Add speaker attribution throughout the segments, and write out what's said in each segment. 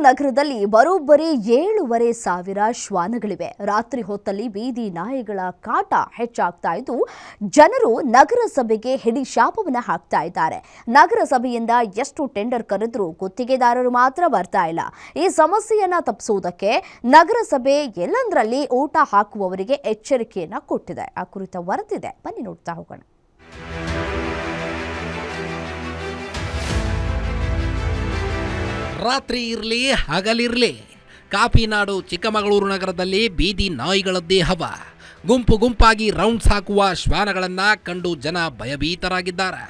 Speaker 1: ನಗರದಲ್ಲಿ ಬರೋಬ್ಬರಿ 7,500 ಶ್ವಾನಗಳಿವೆ. ರಾತ್ರಿ ಹೊತ್ತಲ್ಲಿ ಬೀದಿ ನಾಯಿಗಳ ಕಾಟ ಹೆಚ್ಚಾಗ್ತಾ ಇದ್ದು ಜನರು ನಗರಸಭೆಗೆ ಹಿಡಿಶಾಪವನ್ನು ಹಾಕ್ತಾ ಇದ್ದಾರೆ. ನಗರಸಭೆಯಿಂದ ಎಷ್ಟು ಟೆಂಡರ್ ಕರೆದ್ರೂ ಗುತ್ತಿಗೆದಾರರು ಮಾತ್ರ ಬರ್ತಾ ಇಲ್ಲ. ಈ ಸಮಸ್ಯೆಯನ್ನ ತಪ್ಪಿಸುವುದಕ್ಕೆ ನಗರಸಭೆ ಎಲ್ಲಂದರಲ್ಲಿ ಊಟ ಹಾಕುವವರಿಗೆ ಎಚ್ಚರಿಕೆಯನ್ನ ಕೊಟ್ಟಿದೆ. ಆ ಕುರಿತ ವರದಿದೆ, ಬನ್ನಿ ನೋಡ್ತಾ ಹೋಗೋಣ.
Speaker 2: ರಾತ್ರಿ ಇರಲಿ ಹಗಲಿರಲಿ ಕಾಫಿನಾಡು ಚಿಕ್ಕಮಗಳೂರು ನಗರದಲ್ಲಿ ಬೀದಿ ನಾಯಿಗಳದ್ದೇ ಹವ. ಗುಂಪು ಗುಂಪಾಗಿ ರೌಂಡ್ಸ್ ಹಾಕುವ ಶ್ವಾನಗಳನ್ನು ಕಂಡು ಜನ ಭಯಭೀತರಾಗಿದ್ದಾರೆ.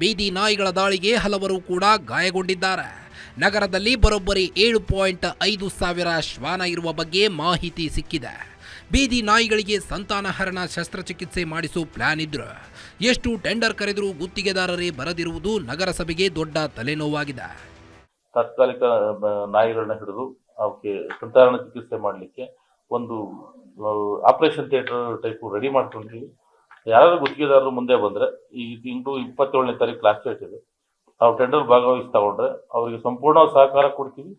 Speaker 2: ಬೀದಿ ನಾಯಿಗಳ ದಾಳಿಗೆ ಹಲವರು ಕೂಡ ಗಾಯಗೊಂಡಿದ್ದಾರೆ. ನಗರದಲ್ಲಿ ಬರೋಬ್ಬರಿ 7.5 ಸಾವಿರ ಶ್ವಾನ ಇರುವ ಬಗ್ಗೆ ಮಾಹಿತಿ ಸಿಕ್ಕಿದೆ. ಬೀದಿ ನಾಯಿಗಳಿಗೆ ಸಂತಾನಹರಣ ಶಸ್ತ್ರಚಿಕಿತ್ಸೆ ಮಾಡಿಸೋ ಪ್ಲಾನ್ ಇದ್ರು. ಎಷ್ಟು ಟೆಂಡರ್ ಕರೆದರೂ ಗುತ್ತಿಗೆದಾರರೇ ಬರದಿರುವುದು ನಗರಸಭೆಗೆ ದೊಡ್ಡ ತಲೆನೋವಾಗಿದೆ.
Speaker 3: ತಾತ್ಕಾಲಿಕ ನಾಯಿಗಳನ್ನ ಹಿಡಿದು ಅವಕ್ಕೆ ಸಂತಾನ ಚಿಕಿತ್ಸೆ ಮಾಡಲಿಕ್ಕೆ ಒಂದು ಆಪರೇಷನ್ ಥಿಯೇಟರ್ ಟೈಪ್ ರೆಡಿ ಮಾಡ್ಕೊಂಡಿದ್ದೀವಿ. ಯಾರಾದ್ರೂ ಗುತ್ತಿಗೆದಾರರು ಮುಂದೆ ಬಂದರೆ ಈ ತಿಂಗಳು 27ನೇ ತಾರೀಕು ಲಾಸ್ಟ್ ಡೇಟ್ ಇದೆ. ನಾವು ಟೆಂಡರ್ ಭಾಗವಹಿಸಿ ತಗೊಂಡ್ರೆ ಅವರಿಗೆ ಸಂಪೂರ್ಣ ಸಹಕಾರ ಕೊಡ್ತೀವಿ.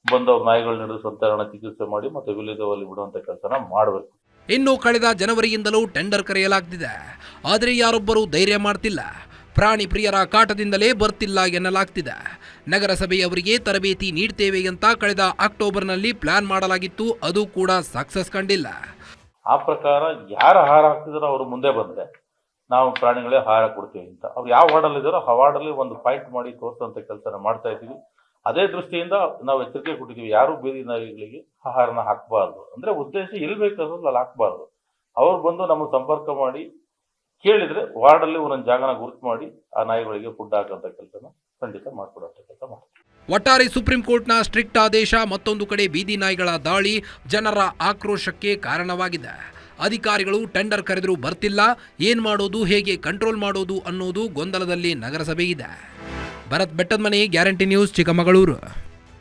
Speaker 3: ಬಂದು ಅವ್ರ ನಾಯಿಗಳನ್ನ ಹಿಡಿದು ಸಂತಾನ ಚಿಕಿತ್ಸೆ ಮಾಡಿ ಮತ್ತೆ ವಿಲೇಜಲ್ಲಿ ಬಿಡುವಂಥ ಕೆಲಸನ ಮಾಡಬೇಕು.
Speaker 2: ಇನ್ನು ಕಳೆದ ಜನವರಿಯಿಂದಲೂ ಟೆಂಡರ್ ಕರೆಯಲಾಗ್ತಿದೆ. ಆದರೆ ಯಾರೊಬ್ಬರೂ ಧೈರ್ಯ ಮಾಡ್ತಿಲ್ಲ. ಪ್ರಾಣಿ ಪ್ರಿಯರ ಕಾಟದಿಂದಲೇ ಬರ್ತಿಲ್ಲ ಎನ್ನಲಾಗ್ತಿದೆ. ನಗರಸಭೆಯವರಿಗೆ ತರಬೇತಿ ನೀಡ್ತೇವೆ ಅಂತ ಕಳೆದ ಅಕ್ಟೋಬರ್ನಲ್ಲಿ ಪ್ಲಾನ್ ಮಾಡಲಾಗಿತ್ತು. ಅದು ಕೂಡ ಸಕ್ಸಸ್ ಕಂಡಿಲ್ಲ.
Speaker 3: ಆ ಪ್ರಕಾರ ಯಾರು ಆಹಾರ ಹಾಕ್ತಿದಾರೋ ಅವರು ಮುಂದೆ ಬಂದರೆ ನಾವು ಪ್ರಾಣಿಗಳೇ ಆಹಾರ ಕೊಡ್ತೀವಿ ಅಂತ ಅವ್ರು ಯಾವ ವಾರ್ಡಲ್ಲಿ ಇದ್ದಾರೋ ಆ ವಾರ್ಡಲ್ಲಿ ಒಂದು ಪಾಯಿಂಟ್ ಮಾಡಿ ತೋರಿಸುವಂಥ ಕೆಲಸನ ಮಾಡ್ತಾ ಇದ್ದೀವಿ. ಅದೇ ದೃಷ್ಟಿಯಿಂದ ನಾವು ಎಚ್ಚರಿಕೆ ಕೊಟ್ಟಿದ್ದೀವಿ, ಯಾರು ಬೀದಿ ನಾಯಿಗಳಿಗೆ ಆಹಾರನ ಹಾಕಬಾರ್ದು. ಅಂದರೆ ಉದ್ದೇಶ ಎಲ್ಲಿ ಬೇಕಾದ್ರೂ ಅಲ್ಲಿ ಹಾಕಬಾರ್ದು. ಅವ್ರು ಬಂದು ನಮಗೆ ಸಂಪರ್ಕ ಮಾಡಿ ಕೇಳಿದ್ರೆ ವಾರ್ಡಲ್ಲಿ ಒಂದೊಂದು ಜಾಗನ ಗುರುತು ಮಾಡಿ ಆ ನಾಯಿಗಳಿಗೆ ಫುಡ್ ಹಾಕುವಂಥ ಕೆಲಸನ ಖಂಡಿತ ಮಾಡಿಕೊಡುವಂಥ ಕೆಲಸ ಮಾಡ್ತೀವಿ.
Speaker 2: ಒಟ್ಟಾರೆ ಸುಪ್ರೀಂ ಕೋರ್ಟ್ನ ಸ್ಟ್ರಿಕ್ಟ್ ಆದೇಶ ಮತ್ತೊಂದು ಕಡೆ ಬೀದಿ ನಾಯಿಗಳ ದಾಳಿ ಜನರ ಆಕ್ರೋಶಕ್ಕೆ ಕಾರಣವಾಗಿದೆ. ಅಧಿಕಾರಿಗಳು ಟೆಂಡರ್ ಕರೆದರೂ ಬರ್ತಿಲ್ಲ. ಏನ್ ಮಾಡೋದು, ಹೇಗೆ ಕಂಟ್ರೋಲ್ ಮಾಡೋದು ಅನ್ನೋದು ಗೊಂದಲದಲ್ಲಿ ನಗರಸಭೆ ಇದೆ. ಭರತ್ ಬೆಟ್ಟದ ಮನೆ, ಗ್ಯಾರಂಟಿ ನ್ಯೂಸ್, ಚಿಕ್ಕಮಗಳೂರು.